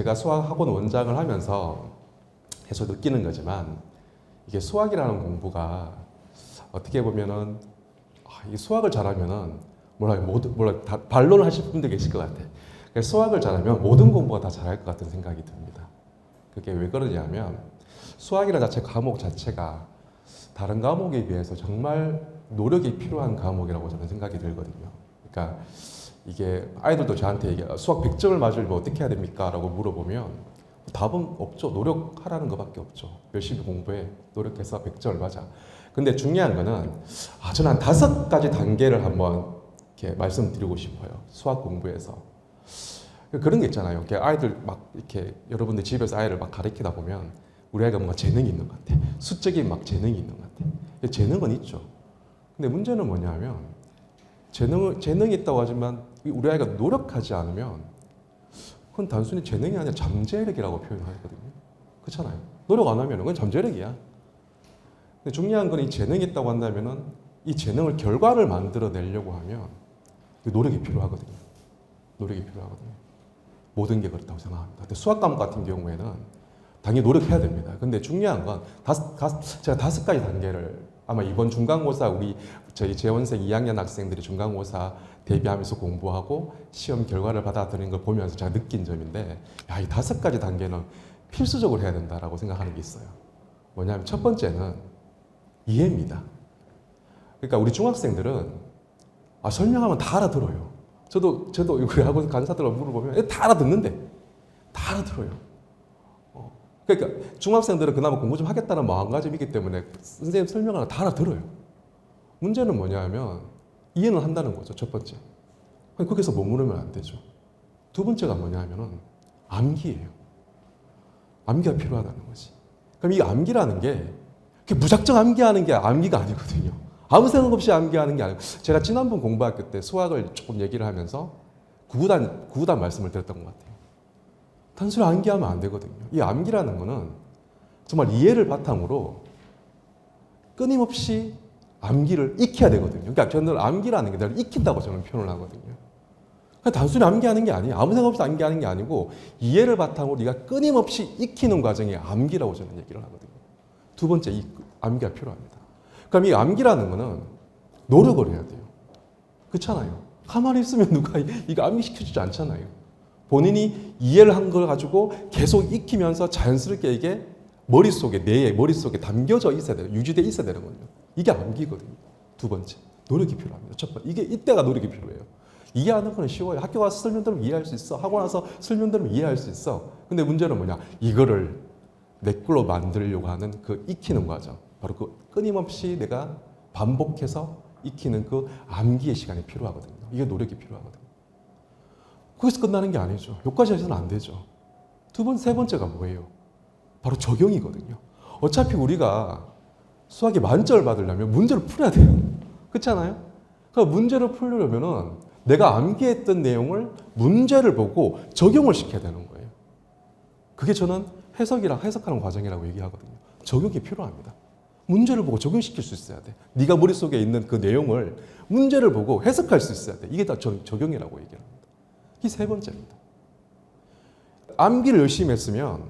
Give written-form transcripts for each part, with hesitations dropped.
제가 수학학원 원장을 하면서 계속 느끼는 거지만 이게 수학이라는 공부가 어떻게 보면은 이게 수학을 잘하면은 반론을 하실 분들 계실 것 같아. 수학을 잘하면 모든 공부가 다 잘할 것 같은 생각이 듭니다. 그게 왜 그러냐면 수학이라는 자체 과목 자체가 다른 과목에 비해서 정말 노력이 필요한 과목이라고 저는 생각이 들거든요. 그러니까 이게 아이들도 저한테 수학 100점을 맞으려면 어떻게 해야 됩니까? 라고 물어보면 답은 없죠. 노력하라는 것밖에 없죠. 열심히 공부해. 노력해서 100점을 맞아. 근데 중요한 거는 저는 한 5가지 단계를 한번 이렇게 말씀드리고 싶어요. 수학 공부에서. 그런 게 있잖아요. 이렇게 아이들 막 이렇게 여러분들 집에서 아이를 막 가르치다 보면 우리 아이가 뭔가 재능이 있는 것 같아. 수적인 막 재능이 있는 것 같아. 재능은 있죠. 근데 문제는 뭐냐면 재능이 있다고 하지만 우리 아이가 노력하지 않으면 그건 단순히 재능이 아니라 잠재력이라고 표현하거든요. 그렇잖아요. 노력 안 하면 그건 잠재력이야. 근데 중요한 건 이 재능이 있다고 한다면은 이 재능을 결과를 만들어내려고 하면 노력이 필요하거든요. 노력이 필요하거든요. 모든 게 그렇다고 생각합니다. 근데 수학 과목 같은 경우에는 당연히 노력해야 됩니다. 근데 중요한 건 제가 5가지 단계를 아마 이번 중간고사 저희 재원생 2학년 학생들이 중간고사 대비하면서 공부하고 시험 결과를 받아들이는 걸 보면서 제가 느낀 점인데 이 5가지 단계는 필수적으로 해야 된다라고 생각하는 게 있어요. 뭐냐면 첫 번째는 이해입니다. 그러니까 우리 중학생들은 설명하면 다 알아들어요. 저도 우리 학원 강사들 물어보면 다 알아듣는데 다 알아들어요. 그러니까 중학생들은 그나마 공부 좀 하겠다는 마음가짐이기 때문에 선생님 설명하면 다 알아들어요. 문제는 뭐냐면 이해는 한다는 거죠. 첫 번째. 거기서 머무르면 안 되죠. 두 번째가 뭐냐면은 암기예요. 암기가 필요하다는 거지. 그럼 이 암기라는 게 무작정 암기하는 게 암기가 아니거든요. 아무 생각 없이 암기하는 게 아니고 제가 지난번 공부학교 때 수학을 조금 얘기를 하면서 구구단 말씀을 드렸던 것 같아요. 단순히 암기하면 안 되거든요. 이 암기라는 거는 정말 이해를 바탕으로 끊임없이 암기를 익혀야 되거든요. 그러니까 저는 암기라는 게 내가 익힌다고 저는 표현을 하거든요. 단순히 암기하는 게 아니에요. 아무 생각 없이 암기하는 게 아니고 이해를 바탕으로 네가 끊임없이 익히는 과정이 암기라고 저는 얘기를 하거든요. 두 번째, 이 암기가 필요합니다. 그럼 이 암기라는 거는 노력을 해야 돼요. 그렇잖아요. 가만히 있으면 누가 이거 암기시켜주지 않잖아요. 본인이 이해를 한 걸 가지고 계속 익히면서 자연스럽게 이게 내 머릿속에 담겨져 있어야 돼요. 유지돼 있어야 되는 거예요. 이게 암기거든요. 두 번째, 노력이 필요합니다. 첫 번째, 이때가 노력이 필요해요. 이해하는 거는 쉬워요. 학교 가서 설명 들으면 이해할 수 있어. 학원 와서 설명 들으면 이해할 수 있어. 근데 문제는 뭐냐? 이거를 내 걸로 만들려고 하는 그 익히는 과정. 바로 그 끊임없이 내가 반복해서 익히는 그 암기의 시간이 필요하거든요. 이게 노력이 필요하거든요. 거기서 끝나는 게 아니죠. 여기까지 해서는 안 되죠. 세 번째가 뭐예요? 바로 적용이거든요. 어차피 우리가 수학에 만점을 받으려면 문제를 풀어야 돼요. 그렇잖아요? 그러니까 문제를 풀려면은 내가 암기했던 내용을 문제를 보고 적용을 시켜야 되는 거예요. 그게 저는 해석하는 과정이라고 얘기하거든요. 적용이 필요합니다. 문제를 보고 적용시킬 수 있어야 돼. 네가 머릿속에 있는 그 내용을 문제를 보고 해석할 수 있어야 돼. 이게 다 적용이라고 얘기합니다. 이게 세 번째입니다. 암기를 열심히 했으면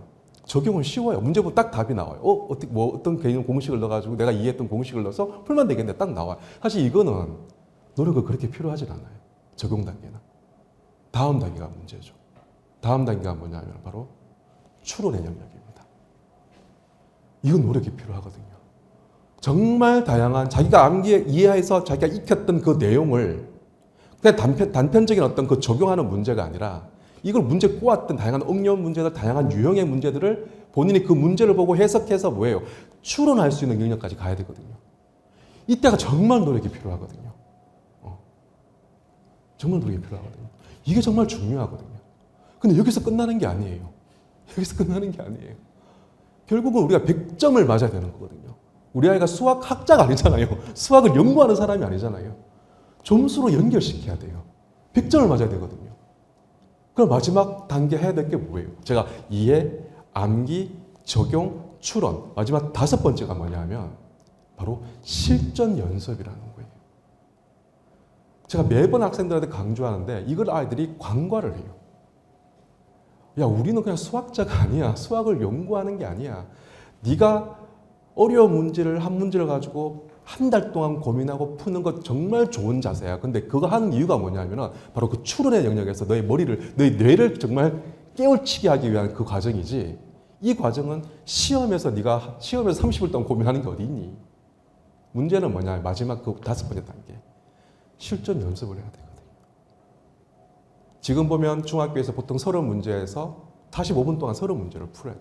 적용은 쉬워요. 문제 보면 딱 답이 나와요. 어떤 개념 공식을 넣어가지고 내가 이해했던 공식을 넣어서 풀면 되겠네. 딱 나와요. 사실 이거는 노력이 그렇게 필요하진 않아요. 적용 단계는. 다음 단계가 문제죠. 다음 단계가 뭐냐면 바로 추론의 영역입니다. 이건 노력이 필요하거든요. 정말 다양한 자기가 이해해서 자기가 익혔던 그 내용을 그냥 단편적인 어떤 그 적용하는 문제가 아니라 이걸 문제 꼬았던 다양한 응용 문제들, 다양한 유형의 문제들을 본인이 그 문제를 보고 해석해서 뭐예요? 추론할 수 있는 영역까지 가야 되거든요. 이때가 정말 노력이 필요하거든요. 정말 노력이 필요하거든요. 이게 정말 중요하거든요. 근데 여기서 끝나는 게 아니에요. 여기서 끝나는 게 아니에요. 결국은 우리가 100점을 맞아야 되는 거거든요. 우리 아이가 수학학자가 아니잖아요. 수학을 연구하는 사람이 아니잖아요. 점수로 연결시켜야 돼요. 100점을 맞아야 되거든요. 그럼 마지막 단계 해야 될 게 뭐예요? 제가 이해, 암기, 적용, 추론. 마지막 5번째가 뭐냐 하면 바로 실전 연습이라는 거예요. 제가 매번 학생들한테 강조하는데 이걸 아이들이 관과를 해요. 야, 우리는 그냥 수학자가 아니야. 수학을 연구하는 게 아니야. 네가 어려운 문제를 한 문제를 가지고 한 달 동안 고민하고 푸는 것 정말 좋은 자세야. 근데 그거 하는 이유가 뭐냐면은 바로 그 추론의 영역에서 너의 머리를, 너의 뇌를 정말 깨우치게 하기 위한 그 과정이지. 이 과정은 시험에서 네가 시험에서 30일 동안 고민하는 게 어디 있니? 문제는 뭐냐? 마지막 그 5번째 단계. 실전 연습을 해야 되거든. 지금 보면 중학교에서 보통 30문제에서 45분 동안 30문제를 풀어야 돼.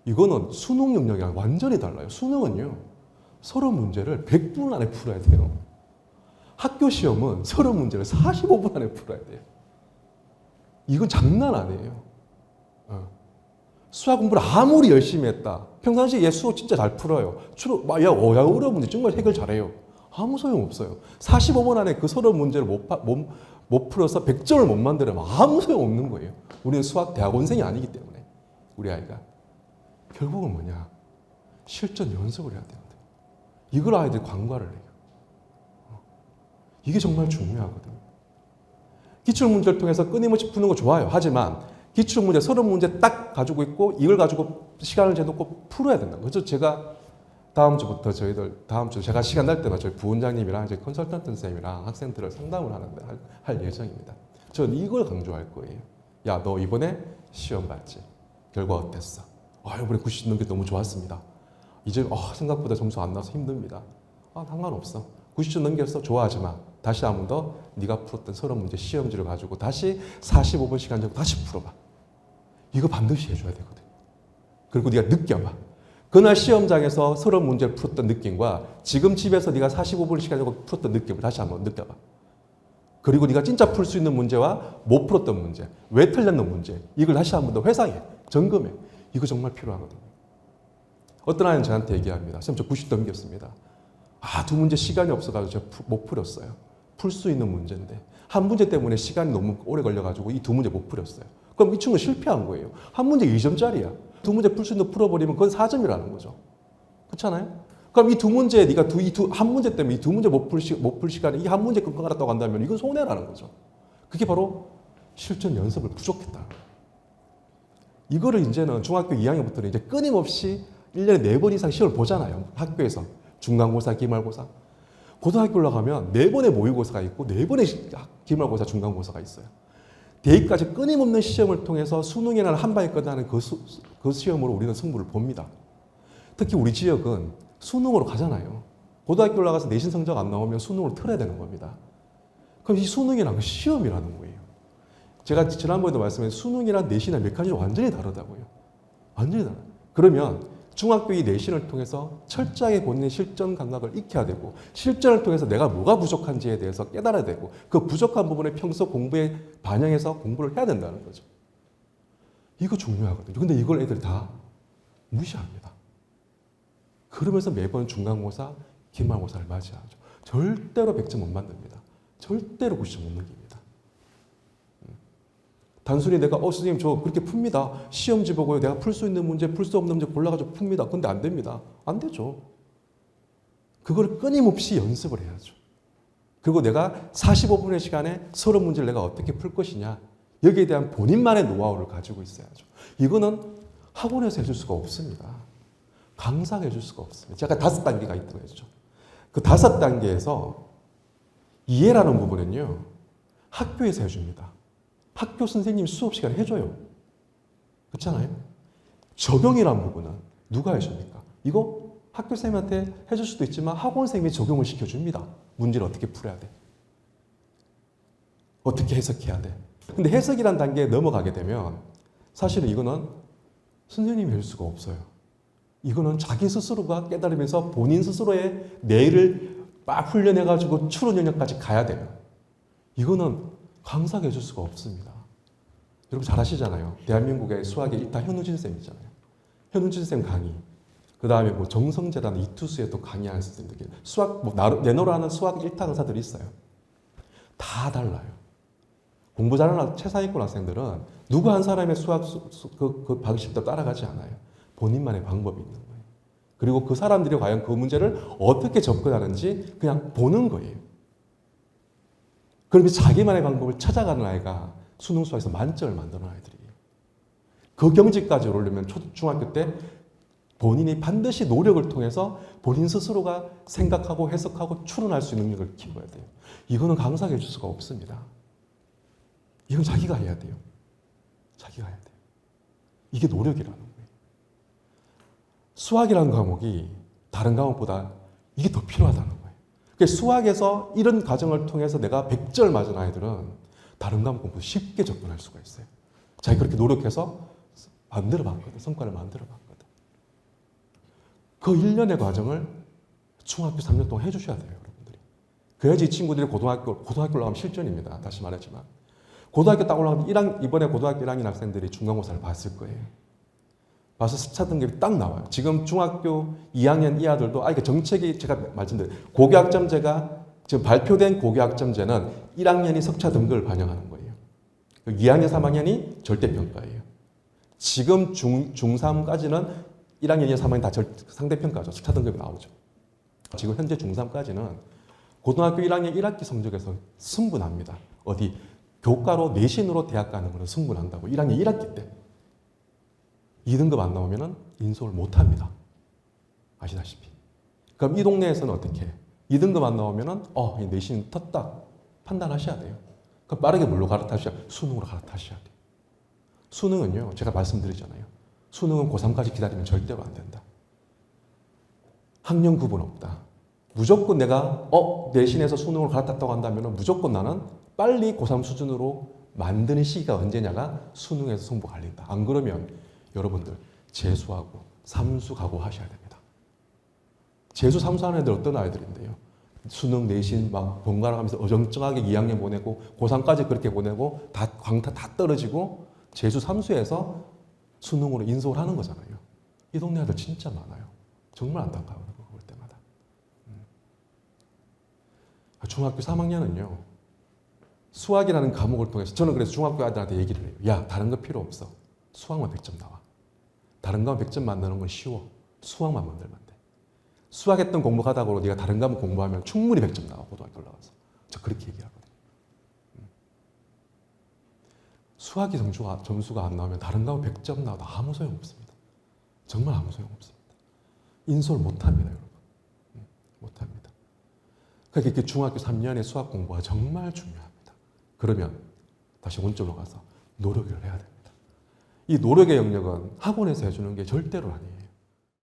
이거는 수능 영역이랑 완전히 달라요. 수능은요. 30문제를 100분 안에 풀어야 돼요. 학교 시험은 30문제를 45분 안에 풀어야 돼요. 이건 장난 아니에요. 수학 공부를 아무리 열심히 했다. 평상시에 얘 수학 진짜 잘 풀어요. 야, 어려운 문제 정말 해결 잘해요. 아무 소용 없어요. 45분 안에 그 30문제를 못 풀어서 100점을 못 만들면 아무 소용 없는 거예요. 우리는 수학 대학원생이 아니기 때문에. 우리 아이가. 결국은 뭐냐? 실전 연습을 해야 되거든요. 이걸 아이들이 관과를 해요. 이게 정말 중요하거든요. 기출문제를 통해서 끊임없이 푸는 거 좋아요. 하지만 기출문제 30문제 딱 가지고 있고 이걸 가지고 시간을 재놓고 풀어야 된다. 그래서 제가 다음 주부터 다음 주 제가 시간 날 때마다 저희 부원장님이랑 이제 컨설턴트 선생님이랑 학생들을 상담을 하는데 할 예정입니다. 저는 이걸 강조할 거예요. 야, 너 이번에 시험 봤지? 결과 어땠어? 이번에 90 넘게 너무 좋았습니다. 이제 생각보다 점수 안 나와서 힘듭니다. 상관없어. 90점 넘겼어? 좋아하지 마. 다시 한 번 더 네가 풀었던 30문제 시험지를 가지고 다시 45분 시간 정도 다시 풀어봐. 이거 반드시 해줘야 되거든. 그리고 네가 느껴봐. 그날 시험장에서 30문제를 풀었던 느낌과 지금 집에서 네가 45분 시간 정도 풀었던 느낌을 다시 한번 느껴봐. 그리고 네가 진짜 풀 수 있는 문제와 못 풀었던 문제, 왜 틀렸는 문제, 이걸 다시 한 번 더 회상해, 점검해. 이거 정말 필요하거든요. 어떤 아이는 저한테 얘기합니다. 선생님, 저 90 넘겼습니다. 2문제 시간이 없어가지고 제가 못 풀었어요. 풀 수 있는 문제인데 한 문제 때문에 시간이 너무 오래 걸려가지고 이 2문제 못 풀었어요. 그럼 이 친구는 실패한 거예요. 한 문제 2점짜리야. 2문제 풀 수 있는 거 풀어버리면 그건 4점이라는 거죠. 그렇잖아요? 그럼 이 2문제 네가 한 문제 때문에 이 2문제 못 풀 시간에 이 한 문제 끙끙 앓았다고 한다면 이건 손해라는 거죠. 그게 바로 실전 연습을 부족했다. 이거를 이제는 중학교 2학년부터는 이제 끊임없이 1년에 4번 이상 시험을 보잖아요. 학교에서. 중간고사, 기말고사. 고등학교 올라가면 4번의 모의고사가 있고 4번의 기말고사, 중간고사가 있어요. 대입까지 끊임없는 시험을 통해서 수능이라는 한 방에 끝나는 그 시험으로 우리는 승부를 봅니다. 특히 우리 지역은 수능으로 가잖아요. 고등학교 올라가서 내신 성적 안 나오면 수능으로 틀어야 되는 겁니다. 그럼 이 수능이란 건 시험이라는 거예요. 제가 지난번에도 말씀드린 수능이랑 내신이랑 메커니즘이 완전히 다르다고요. 완전히 달라요. 그러면 중학교 이 내신을 통해서 철저하게 본인의 실전 감각을 익혀야 되고 실전을 통해서 내가 뭐가 부족한지에 대해서 깨달아야 되고 그 부족한 부분을 평소 공부에 반영해서 공부를 해야 된다는 거죠. 이거 중요하거든요. 근데 이걸 애들이 다 무시합니다. 그러면서 매번 중간고사, 기말고사를 맞이하죠. 절대로 100점 못 만듭니다. 절대로 90점 못 넘깁니다. 단순히 내가 선생님 저 그렇게 풉니다. 시험지 보고요. 내가 풀 수 있는 문제, 풀 수 없는 문제 골라가지고 풉니다. 근데 안 됩니다. 안 되죠. 그걸 끊임없이 연습을 해야죠. 그리고 내가 45분의 시간에 30문제를 내가 어떻게 풀 것이냐. 여기에 대한 본인만의 노하우를 가지고 있어야죠. 이거는 학원에서 해줄 수가 없습니다. 강사가 해줄 수가 없습니다. 제가 5단계가 있다고 했죠. 그 5단계에서 이해라는 부분은요. 학교에서 해줍니다. 학교 선생님이 수업 시간에 해줘요. 그렇잖아요? 적용이라는 부분은 누가 해줍니까? 이거 학교 선생님한테 해줄 수도 있지만 학원 선생님이 적용을 시켜줍니다. 문제를 어떻게 풀어야 돼? 어떻게 해석해야 돼? 근데 해석이란 단계에 넘어가게 되면 사실은 이거는 선생님이 할 수가 없어요. 이거는 자기 스스로가 깨달으면서 본인 스스로의 뇌를 막 훈련해가지고 추론 영역까지 가야 돼요. 이거는 강사가 해줄 수가 없습니다. 여러분 잘 아시잖아요. 대한민국의 수학의 일타 현우진 쌤 있잖아요. 현우진 쌤 강의. 그 다음에 뭐 정성재라는 이투수에 또 강의하는 선생님들. 수학, 내노라 하는 수학 일타 강사들이 있어요. 다 달라요. 공부 잘하는 최상위권 학생들은 누구 한 사람의 수학 그 방식도 따라가지 않아요. 본인만의 방법이 있는 거예요. 그리고 그 사람들이 과연 그 문제를 어떻게 접근하는지 그냥 보는 거예요. 그러면 자기만의 방법을 찾아가는 아이가 수능 수학에서 만점을 만드는 아이들이에요. 그 경지까지 오르려면 중학교 때 본인이 반드시 노력을 통해서 본인 스스로가 생각하고 해석하고 추론할 수 있는 능력을 키워야 돼요. 이거는 강사가 해줄 수가 없습니다. 이건 자기가 해야 돼요. 자기가 해야 돼요. 이게 노력이라는 거예요. 수학이라는 과목이 다른 과목보다 이게 더 필요하다는 거예요. 그러니까 수학에서 이런 과정을 통해서 내가 100점 맞은 아이들은 다른 과목 공부 쉽게 접근할 수가 있어요. 자기 그렇게 노력해서 만들어 봤거든. 성과를 만들어 봤거든. 그 1년의 과정을 중학교 3년 동안 해주셔야 돼요, 여러분들이. 그래야지 이 친구들이 고등학교 올라가면 실전입니다. 다시 말하지만. 고등학교 딱 올라가면 이번에 고등학교 1학년 학생들이 중간고사를 봤을 거예요. 봐서 스차 등급이 딱 나와요. 지금 중학교 2학년 이 아들도, 그러니까 정책이 제가 말씀드린 고교학점제가 지금 발표된 고교학점제는 1학년이 석차 등급을 반영하는 거예요. 2학년, 3학년이 절대평가예요. 지금 중3까지는 1학년, 2학년, 3학년 다 상대평가죠. 석차 등급이 나오죠. 지금 현재 중3까지는 고등학교 1학년 1학기 성적에서 승분합니다. 어디? 교과로 내신으로 대학 가는 거는 승분한다고. 1학년 1학기 때. 2등급 안 나오면 인솔 못 합니다. 아시다시피. 그럼 이 동네에서는 어떻게 해? 2등급 안 나오면 내신 텄다. 판단하셔야 돼요. 그럼 빠르게 뭘로 갈아타셔야 돼요? 수능으로 갈아타셔야 돼요. 수능은요, 제가 말씀드리잖아요. 수능은 고3까지 기다리면 절대로 안 된다. 학년 구분 없다. 무조건 내가 내신에서 수능으로 갈아탔다고 한다면 무조건 나는 빨리 고3 수준으로 만드는 시기가 언제냐가 수능에서 승부 갈린다. 안 그러면 여러분들 재수하고 삼수 각오하셔야 됩니다. 재수 삼수하는 애들 어떤 아이들인데요. 수능 내신 막 번갈아 가면서 어정쩡하게 2학년 보내고 고3까지 그렇게 보내고 다 광타 다 떨어지고 재수 삼수에서 수능으로 인솔 하는 거잖아요. 이 동네 아들 진짜 많아요. 정말 안타까워요. 볼 때마다. 중학교 3학년은요. 수학이라는 과목을 통해서 저는 그래서 중학교 아들한테 얘기를 해요. 야, 다른 거 필요 없어. 수학만 100점 나와. 다른 과목 100점 만드는 건 쉬워. 수학만 만들면 돼. 수학했던 공부하다고 네가 다른 과목 공부하면 충분히 100점 나와. 고등학교 올라가서. 저 그렇게 얘기하거든요. 수학이 점수가 안 나오면 다른 과목 100점 나와도 아무 소용없습니다. 정말 아무 소용없습니다. 인솔 못합니다, 여러분. 못합니다. 그러니까 이렇게 중학교 3년의 수학 공부가 정말 중요합니다. 그러면 다시 원점으로 가서 노력을 해야 됩니다. 이 노력의 영역은 학원에서 해주는 게 절대로 아니에요.